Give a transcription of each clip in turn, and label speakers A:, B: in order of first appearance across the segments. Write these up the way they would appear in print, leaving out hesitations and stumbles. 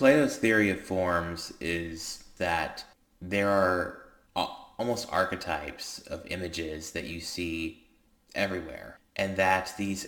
A: Plato's theory of forms is that there are almost archetypes of images that you see everywhere, and that these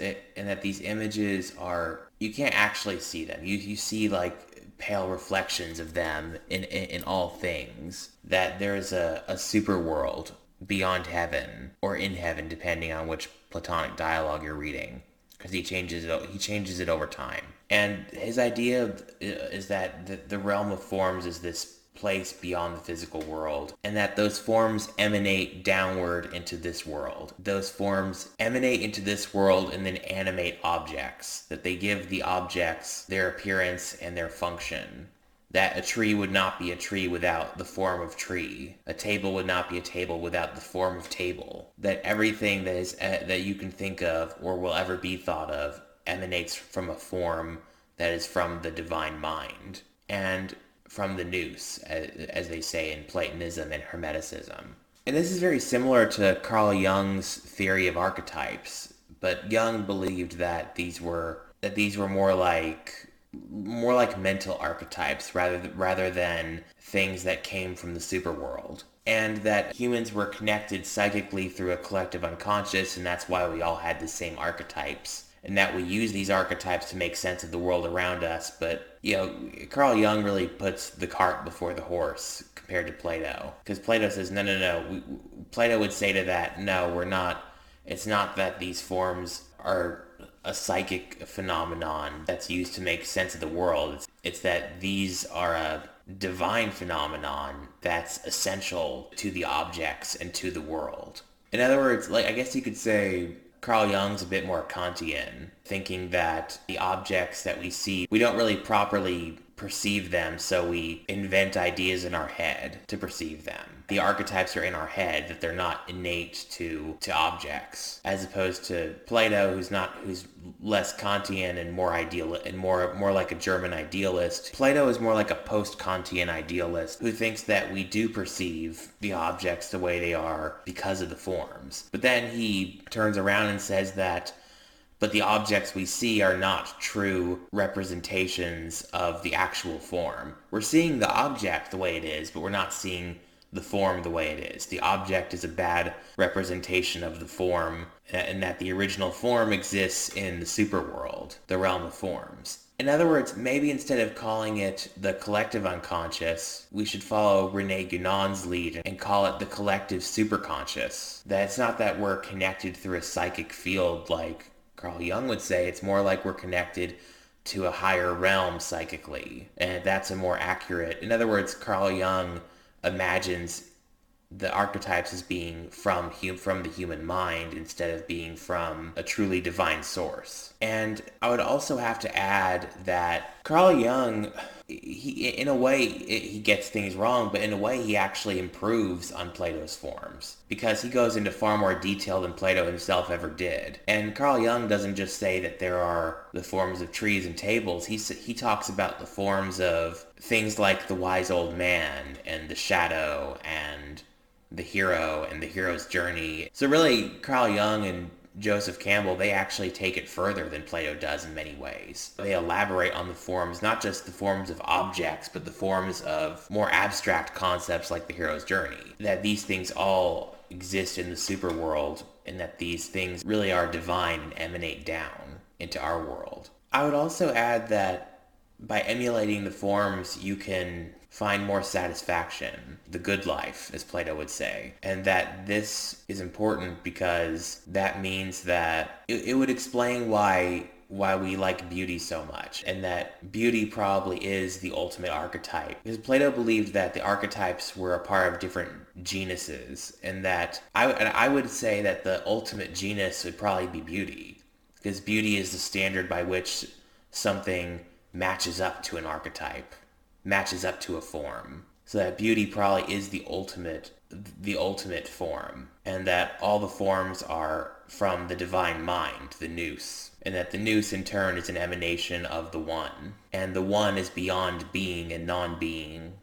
A: images are, you can't actually see them. You see like pale reflections of them in all things. That there's a super world beyond heaven or in heaven, depending on which Platonic dialogue you're reading, because he changes it over time. And his idea is that the realm of forms is this place beyond the physical world, and that those forms emanate downward into this world. Those forms emanate into this world and then animate objects, that they give the objects their appearance and their function. That a tree would not be a tree without the form of tree. A table would not be a table without the form of table. That everything that you can think of or will ever be thought of emanates from a form that is from the divine mind and from the nous, as they say in Platonism and Hermeticism. And this is very similar to Carl Jung's theory of archetypes, but Jung believed that these were more like mental archetypes rather than things that came from the superworld, and that humans were connected psychically through a collective unconscious, and that's why we all had the same archetypes, and that we use these archetypes to make sense of the world around us. But Carl Jung really puts the cart before the horse compared to Plato, because Plato says no. Plato would say to that, no, we're not. It's not that these forms are a psychic phenomenon that's used to make sense of the world. It's that these are a divine phenomenon that's essential to the objects and to the world. In other words, like, I guess you could say Carl Jung's a bit more Kantian, thinking that the objects that we see, we don't really properly perceive them, so we invent ideas in our head to perceive them. The archetypes are in our head, that they're not innate to objects, as opposed to Plato, who's less Kantian and more ideal and more like a German idealist. Plato is more like a post-Kantian idealist who thinks that we do perceive the objects the way they are because of the forms. But then he turns around and says that but the objects we see are not true representations of the actual form. We're seeing the object the way it is, but we're not seeing the form the way it is. The object is a bad representation of the form, and that the original form exists in the superworld, the realm of forms. In other words, maybe instead of calling it the collective unconscious, we should follow René Guénon's lead and call it the collective superconscious. That it's not that we're connected through a psychic field like Carl Jung would say. It's more like we're connected to a higher realm psychically, and that's a more accurate. In other words, Carl Jung imagines the archetypes as being from the human mind instead of being from a truly divine source. And I would also have to add that Carl Jung, in a way, he gets things wrong, but in a way he actually improves on Plato's forms, because he goes into far more detail than Plato himself ever did. And Carl Jung doesn't just say that there are the forms of trees and tables. He talks about the forms of things like the wise old man and the shadow and the hero and the hero's journey. So really, Carl Jung and Joseph Campbell, they actually take it further than Plato does in many ways. They elaborate on the forms, not just the forms of objects, but the forms of more abstract concepts like the hero's journey. That these things all exist in the superworld, and that these things really are divine and emanate down into our world. I would also add that by emulating the forms, you can find more satisfaction, the good life, as Plato would say. And that this is important because that means that it would explain why we like beauty so much, and that beauty probably is the ultimate archetype. Because Plato believed that the archetypes were a part of different genuses, and that I would say that the ultimate genus would probably be beauty, because beauty is the standard by which something matches up to an archetype, matches up to a form. So that beauty probably is the ultimate form, and that all the forms are from the divine mind, the nous, and that the nous in turn is an emanation of the one, and the one is beyond being and non-being,